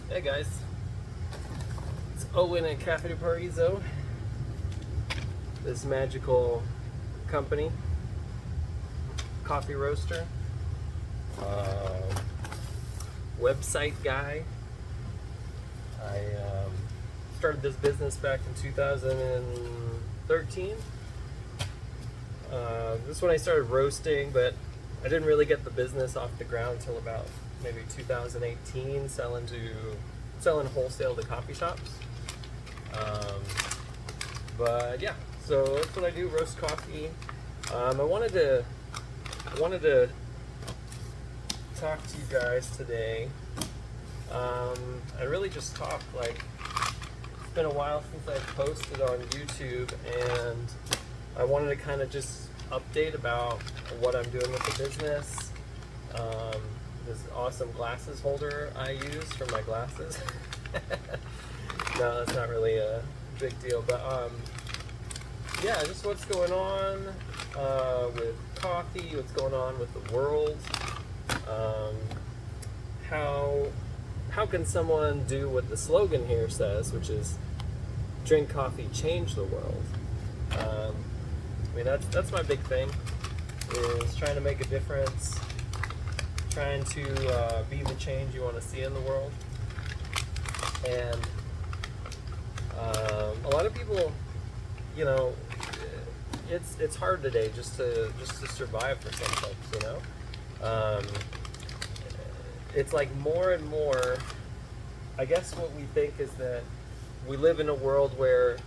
Hey guys, it's Owen at Cafe de Paraiso, this magical company, coffee roaster, website guy. I started this business back in 2013. This is when I started roasting, but I didn't really get the business off the ground until about maybe 2018, selling wholesale to coffee shops. But yeah, so that's what I do, roast coffee. I wanted to talk to you guys today. And really just talk, like, it's been a while since I've posted on YouTube, and I wanted to kind of just update about what I'm doing with the business. This awesome glasses holder I use for my glasses. No, that's not really a big deal, but yeah, just what's going on with coffee, what's going on with the world. How can someone do what the slogan here says, which is drink coffee, change the world? I mean, that's my big thing, is trying to make a difference, trying to be the change you want to see in the world. And a lot of people, you know, it's hard today just to survive for some folks, you know. It's like more and more, I guess what we think is that we live in a world where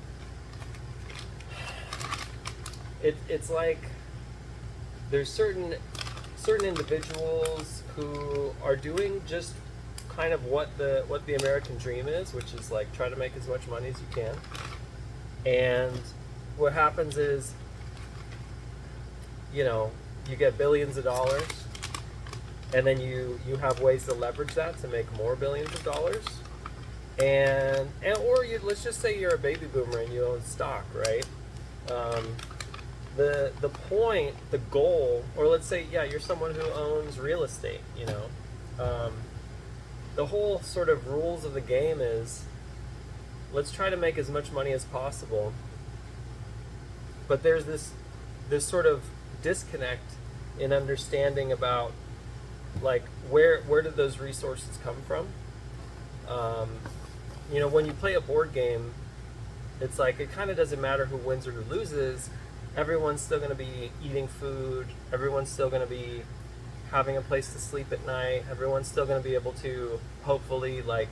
it's like there's certain individuals who are doing just kind of what the American dream is, which is like try to make as much money as you can. And what happens is, you know, you get billions of dollars, and then you have ways to leverage that to make more billions of dollars. And or let's just say you're a baby boomer and you own stock, right? The point, the goal, or let's say, yeah, you're someone who owns real estate, you know. The whole sort of rules of the game is, let's try to make as much money as possible. But there's this sort of disconnect in understanding about, like, where did those resources come from? You know, when you play a board game, it's like it kind of doesn't matter who wins or who loses. Everyone's still going to be eating food. Everyone's still going to be having a place to sleep at night. Everyone's still going to be able to, hopefully, like,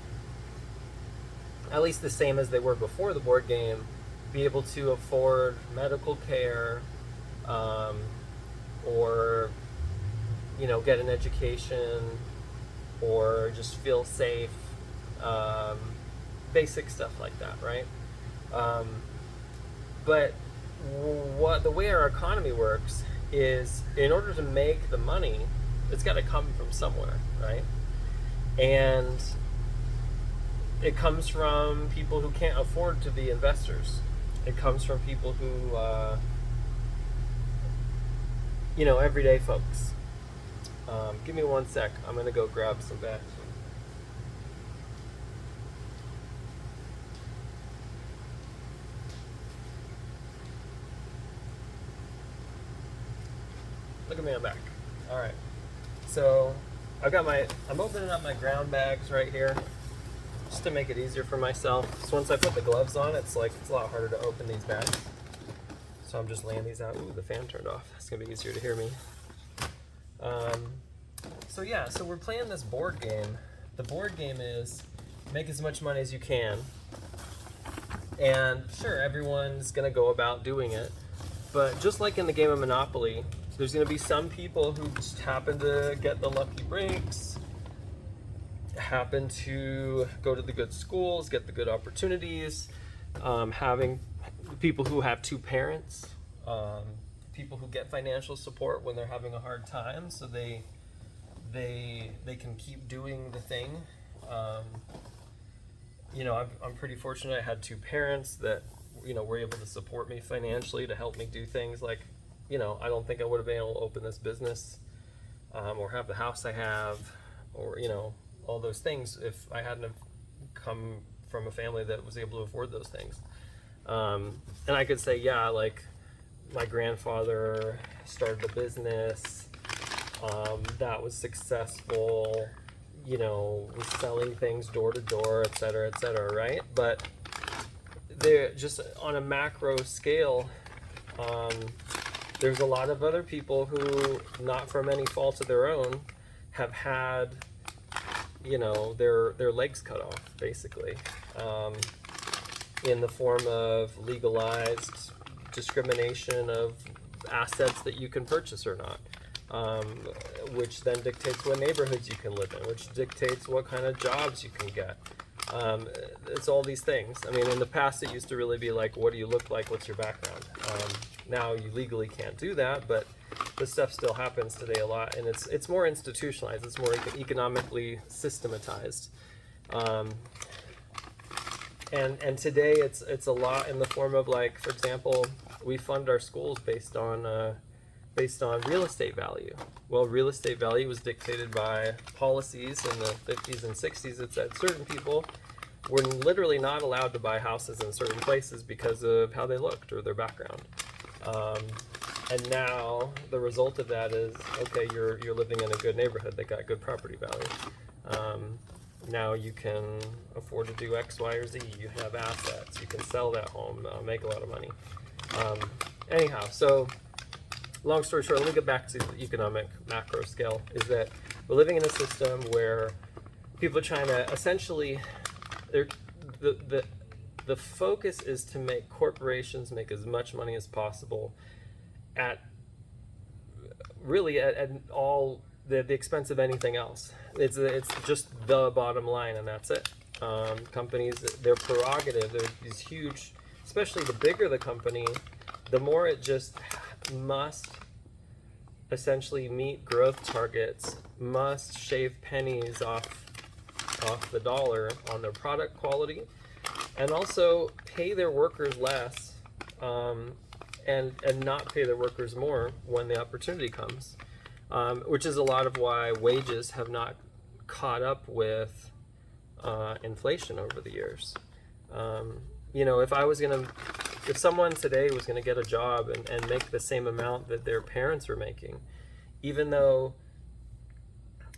at least the same as they were before the board game, be able to afford medical care, or, you know, get an education, or just feel safe, basic stuff like that, right? But the way our economy works is, in order to make the money, it's got to come from somewhere, right? And it comes from people who can't afford to be investors. It comes from people who, you know, everyday folks. Give me one sec. I'm going to go grab some bags. Look at me, I'm back. All right. So I'm opening up my ground bags right here, just to make it easier for myself. So once I put the gloves on, it's a lot harder to open these bags. So I'm just laying these out. Ooh, the fan turned off. It's gonna be easier to hear me. So yeah, so we're playing this board game. The board game is make as much money as you can. And sure, everyone's gonna go about doing it. But just like in the game of Monopoly, there's going to be some people who just happen to get the lucky breaks, happen to go to the good schools, get the good opportunities, having people who have two parents, people who get financial support when they're having a hard time, so they can keep doing the thing. You know, I'm pretty fortunate. I had two parents that, you know, were able to support me financially to help me do things like, you know, I don't think I would have been able to open this business, or have the house I have, or, you know, all those things if I hadn't have come from a family that was able to afford those things. And I could say, yeah, like my grandfather started a business that was successful, was selling things door to door, et cetera, right? But they're just on a macro scale. There's a lot of other people who, not from any fault of their own, have had, their legs cut off, basically, in the form of legalized discrimination of assets that you can purchase or not, which then dictates what neighborhoods you can live in, which dictates what kind of jobs you can get. It's all these things. I mean, in the past, it used to really be like, what do you look like? What's your background? Now you legally can't do that, but this stuff still happens today a lot, and it's more institutionalized. It's more economically systematized. And today it's a lot in the form of, like, for example, we fund our schools based on real estate value. Well, real estate value was dictated by policies in the 50s and 60s that said certain people were literally not allowed to buy houses in certain places because of how they looked or their background. And now the result of that is, okay, you're living in a good neighborhood that got good property value. Now you can afford to do X, Y, or Z. You have assets. You can sell that home, make a lot of money. Anyhow, so long story short, let me get back to the economic macro scale, is that we're living in a system where people are trying to essentially, the focus is to make corporations make as much money as possible at all the expense of anything else. It's just the bottom line, and that's it. Companies, their prerogative, they're these huge, especially the bigger the company, the more it just must essentially meet growth targets, must shave pennies off the dollar on their product quality, and also pay their workers less, and not pay their workers more when the opportunity comes, which is a lot of why wages have not caught up with inflation over the years. If someone today was going to get a job and make the same amount that their parents were making, even though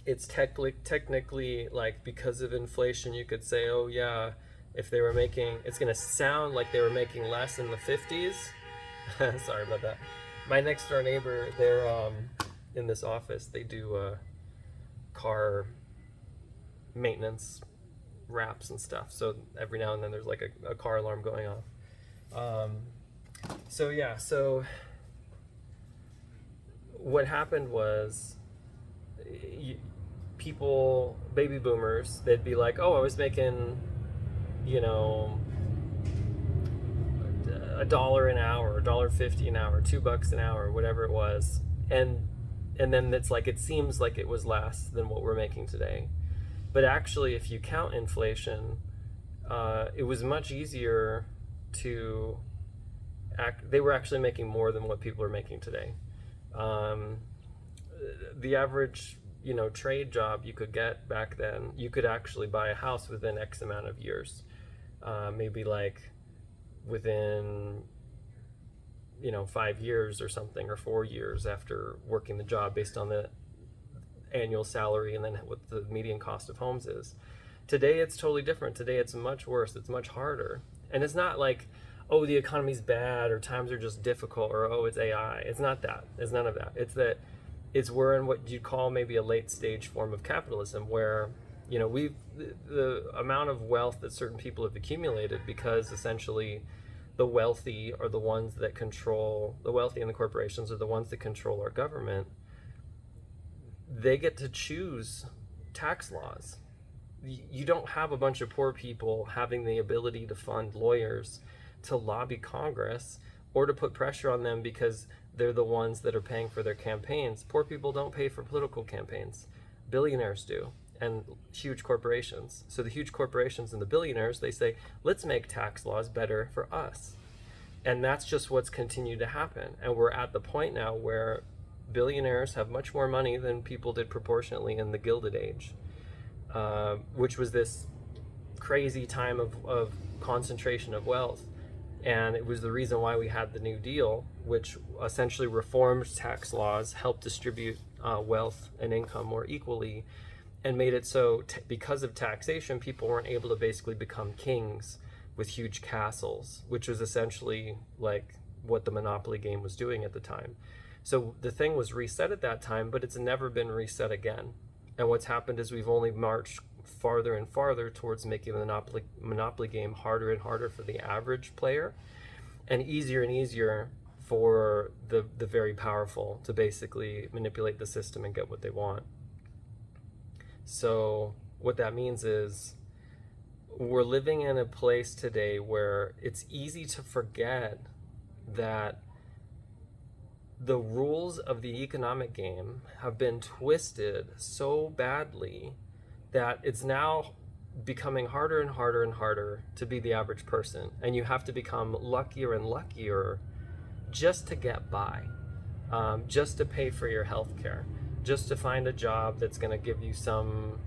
it's technically, like, because of inflation, you could say, oh yeah, if they were making, it's going to sound like they were making less in the 50s. Sorry about that. My next door neighbor, they're in this office, they do car maintenance wraps and stuff, so every now and then there's like a car alarm going off. So what happened was, people, baby boomers, they'd be like, oh, I was making, $1 an hour, $1.50 an hour, $2 an hour, whatever it was, and then it's like, it seems like it was less than what we're making today. But actually, if you count inflation, it was much easier to they were actually making more than what people are making today. The average, trade job you could get back then, you could actually buy a house within X amount of years. Maybe like within, 5 years or something, or 4 years after working the job, based on the annual salary and then what the median cost of homes is. Today it's totally different. Today it's much worse. It's much harder. And it's not like, oh, the economy's bad, or times are just difficult, or oh, it's AI. It's not that. It's none of that. We're in what you'd call maybe a late stage form of capitalism, where the amount of wealth that certain people have accumulated, because essentially the wealthy are the ones that control, the wealthy and the corporations are the ones that control our government. They get to choose tax laws. You don't have a bunch of poor people having the ability to fund lawyers to lobby Congress or to put pressure on them because they're the ones that are paying for their campaigns. Poor people don't pay for political campaigns. Billionaires do, and huge corporations. So the huge corporations and the billionaires, they say, let's make tax laws better for us. And that's just what's continued to happen. And we're at the point now where billionaires have much more money than people did proportionately in the Gilded Age, which was this crazy time of concentration of wealth. And it was the reason why we had the New Deal, which essentially reformed tax laws, helped distribute wealth and income more equally, and made it so because of taxation, people weren't able to basically become kings with huge castles, which was essentially like what the Monopoly game was doing at the time. So the thing was reset at that time, but it's never been reset again. And what's happened is we've only marched farther and farther towards making the Monopoly game harder and harder for the average player, and easier for the very powerful to basically manipulate the system and get what they want. So what that means is we're living in a place today where it's easy to forget that the rules of the economic game have been twisted so badly that it's now becoming harder and harder and harder to be the average person. And you have to become luckier and luckier just to get by, just to pay for your health care, just to find a job that's going to give you some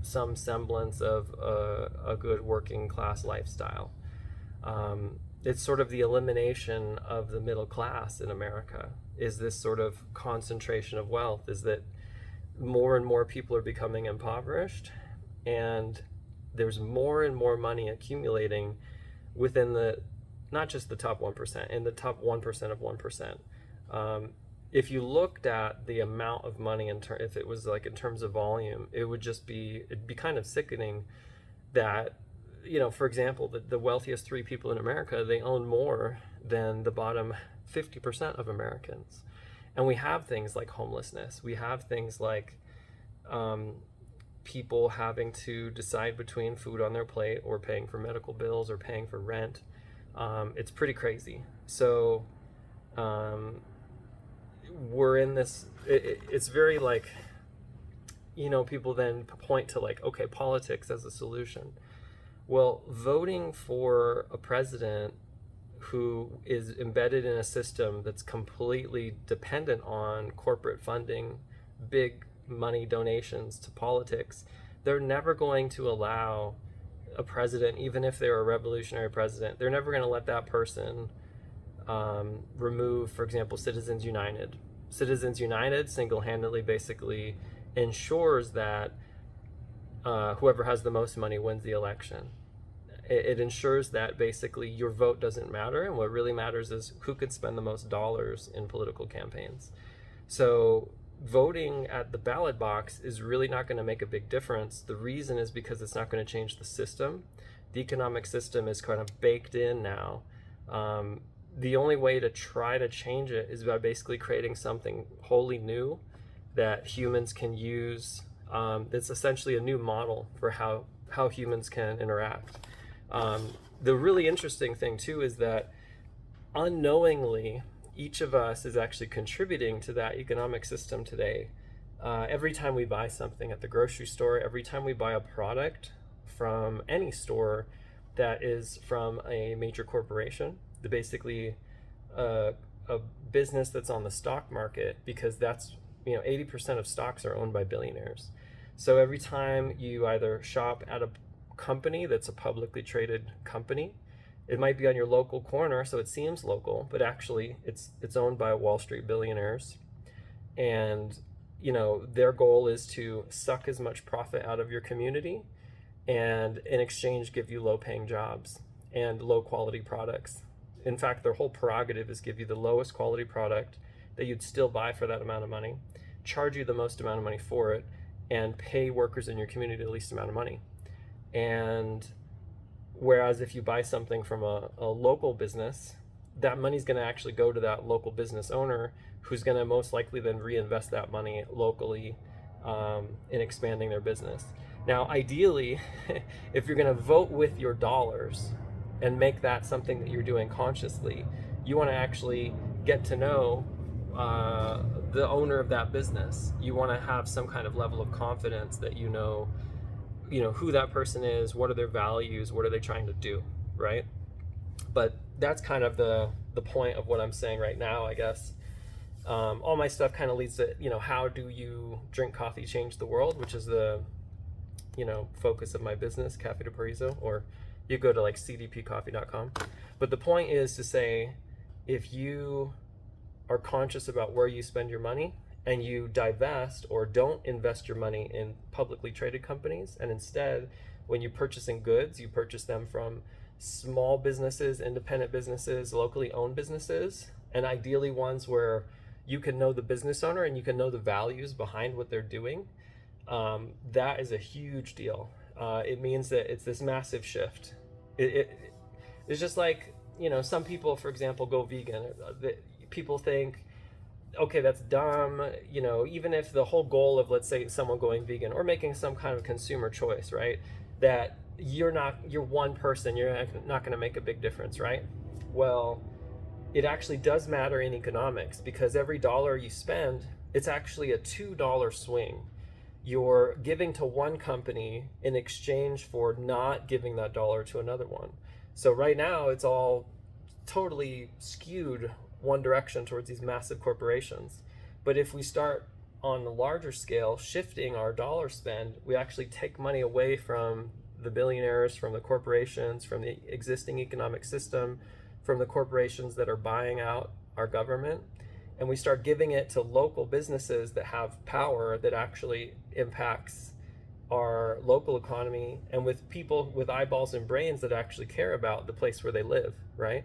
semblance of a good working class lifestyle. It's sort of the elimination of the middle class in America, is this sort of concentration of wealth, is that more and more people are becoming impoverished, and there's more and more money accumulating within not just the top 1%, in the top 1% of 1%. If you looked at the amount of money, if it was like in terms of volume, it'd be kind of sickening that, for example, the wealthiest 3 people in America, they own more than the bottom 50% of Americans. And we have things like homelessness. We have things like people having to decide between food on their plate or paying for medical bills or paying for rent. It's pretty crazy. So we're in this, it's very like, people then point to like, okay, politics as a solution. Well, voting for a president who is embedded in a system that's completely dependent on corporate funding, big money donations to politics, they're never going to allow a president, even if they're a revolutionary president, they're never going to let that person remove, for example, Citizens United. Citizens United single-handedly basically ensures that whoever has the most money wins the election. It ensures that basically your vote doesn't matter, and what really matters is who could spend the most dollars in political campaigns. So voting at the ballot box is really not going to make a big difference. The reason is because it's not going to change the system. The economic system is kind of baked in now. The only way to try to change it is by basically creating something wholly new that humans can use. It's essentially a new model for how humans can interact. The really interesting thing too is that unknowingly, each of us is actually contributing to that economic system today. Every time we buy something at the grocery store, every time we buy a product from any store that is from a major corporation, basically a business that's on the stock market, because that's 80% of stocks are owned by billionaires. So every time you either shop at a company that's a publicly traded company, it might be on your local corner, so it seems local, but actually it's owned by Wall Street billionaires, and their goal is to suck as much profit out of your community, and in exchange give you low-paying jobs and low-quality products. In fact, their whole prerogative is give you the lowest quality product that you'd still buy for that amount of money, charge you the most amount of money for it, and pay workers in your community the least amount of money. And whereas if you buy something from a local business, that money's going to actually go to that local business owner, who's going to most likely then reinvest that money locally in expanding their business. Now, ideally, if you're going to vote with your dollars and make that something that you're doing consciously, you want to actually get to know the owner of that business. You want to have some kind of level of confidence that you know who that person is, what are their values, what are they trying to do, right? But that's kind of the point of what I'm saying right now, I guess. All my stuff kind of leads to, how do you drink coffee change the world, which is the focus of my business, Cafe de Paraiso, or you go to like cdpcoffee.com. But the point is to say, if you are conscious about where you spend your money and you divest or don't invest your money in publicly traded companies, and instead, when you're purchasing goods, you purchase them from small businesses, independent businesses, locally owned businesses, and ideally ones where you can know the business owner and you can know the values behind what they're doing. That is a huge deal. It means that it's this massive shift. It's just like, some people, for example, go vegan. People think, okay, that's dumb. Even if the whole goal of, let's say, someone going vegan or making some kind of consumer choice, right? That you're one person, you're not going to make a big difference, right? Well, it actually does matter in economics, because every dollar you spend, it's actually a $2 swing. You're giving to one company in exchange for not giving that dollar to another one. So right now it's all totally skewed one direction towards these massive corporations. But if we start on a larger scale shifting our dollar spend, we actually take money away from the billionaires, from the corporations, from the existing economic system, from the corporations that are buying out our government, and we start giving it to local businesses that have power that actually impacts our local economy, and with people with eyeballs and brains that actually care about the place where they live, right?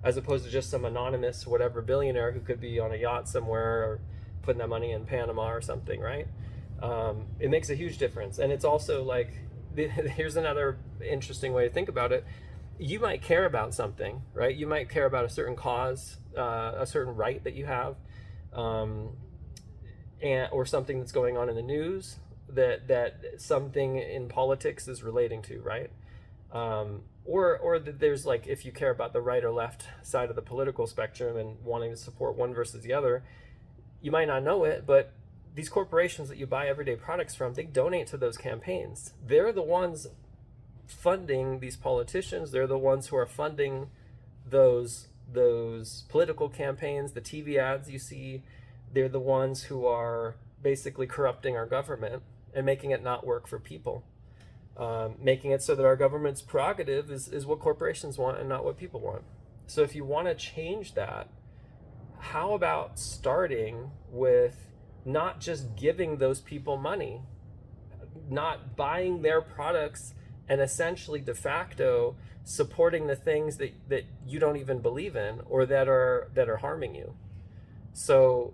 As opposed to just some anonymous whatever billionaire who could be on a yacht somewhere or putting that money in Panama or something, right? It makes a huge difference. And it's also like, here's another interesting way to think about it. You might care about something, right? You might care about a certain cause, a certain right that you have, or something that's going on in the news that something in politics is relating to, right? Or there's like, if you care about the right or left side of the political spectrum and wanting to support one versus the other, you might not know it, but these corporations that you buy everyday products from, they donate to those campaigns. They're the ones funding these politicians. They're the ones who are funding those political campaigns, the TV ads you see. They're the ones who are basically corrupting our government and making it not work for people, making it so that our government's prerogative is what corporations want and not what people want. So if you want to change that, how about starting with not just giving those people money, not buying their products, and essentially de facto supporting the things that you don't even believe in or that are harming you. So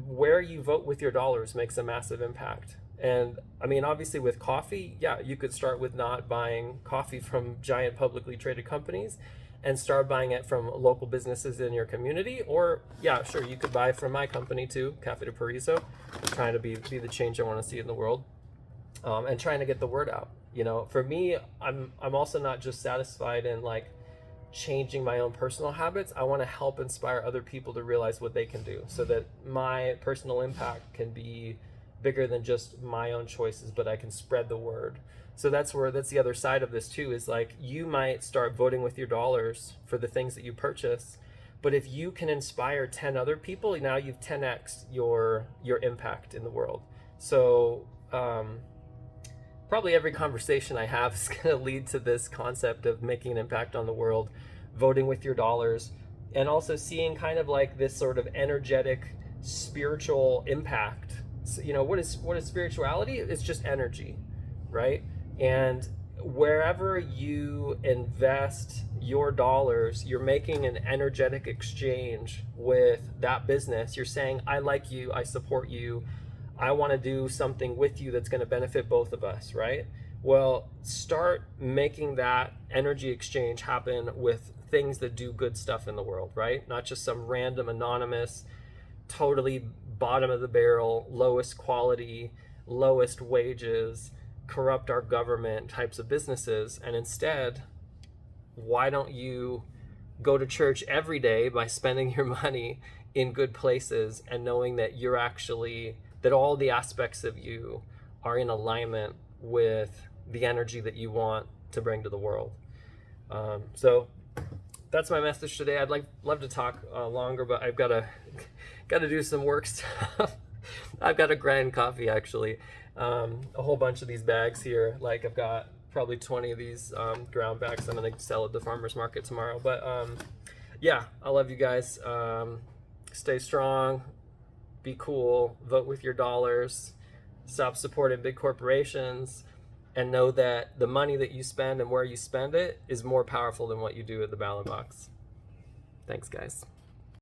where you vote with your dollars makes a massive impact. And I mean, obviously with coffee, yeah, you could start with not buying coffee from giant publicly traded companies and start buying it from local businesses in your community. Or yeah, sure, you could buy from my company too, Cafe de Paraiso. I'm trying to be the change I want to see in the world, and trying to get the word out. For me, I'm also not just satisfied in like changing my own personal habits. I want to help inspire other people to realize what they can do, so that my personal impact can be bigger than just my own choices, but I can spread the word. So that's the other side of this too, is like, you might start voting with your dollars for the things that you purchase, but if you can inspire 10 other people, now you've 10x your impact in the world. So probably every conversation I have is going to lead to this concept of making an impact on the world, voting with your dollars, and also seeing kind of like this sort of energetic spiritual impact. So, what is spirituality? It's just energy, right? And wherever you invest your dollars, you're making an energetic exchange with that business. You're saying, I like you, I support you, I want to do something with you that's going to benefit both of us, right? Well, start making that energy exchange happen with things that do good stuff in the world, right? Not just some random, anonymous, totally bottom of the barrel, lowest quality, lowest wages, corrupt our government types of businesses. And instead, why don't you go to church every day by spending your money in good places and knowing that that all the aspects of you are in alignment with the energy that you want to bring to the world. So that's my message today. I'd love to talk longer, but I've got to do some work stuff. I've got a grind coffee actually. A whole bunch of these bags here. Like I've got probably 20 of these ground bags. I'm gonna sell at the farmer's market tomorrow. But yeah, I love you guys. Stay strong, be cool, vote with your dollars, stop supporting big corporations, and know that the money that you spend and where you spend it is more powerful than what you do at the ballot box. Thanks, guys.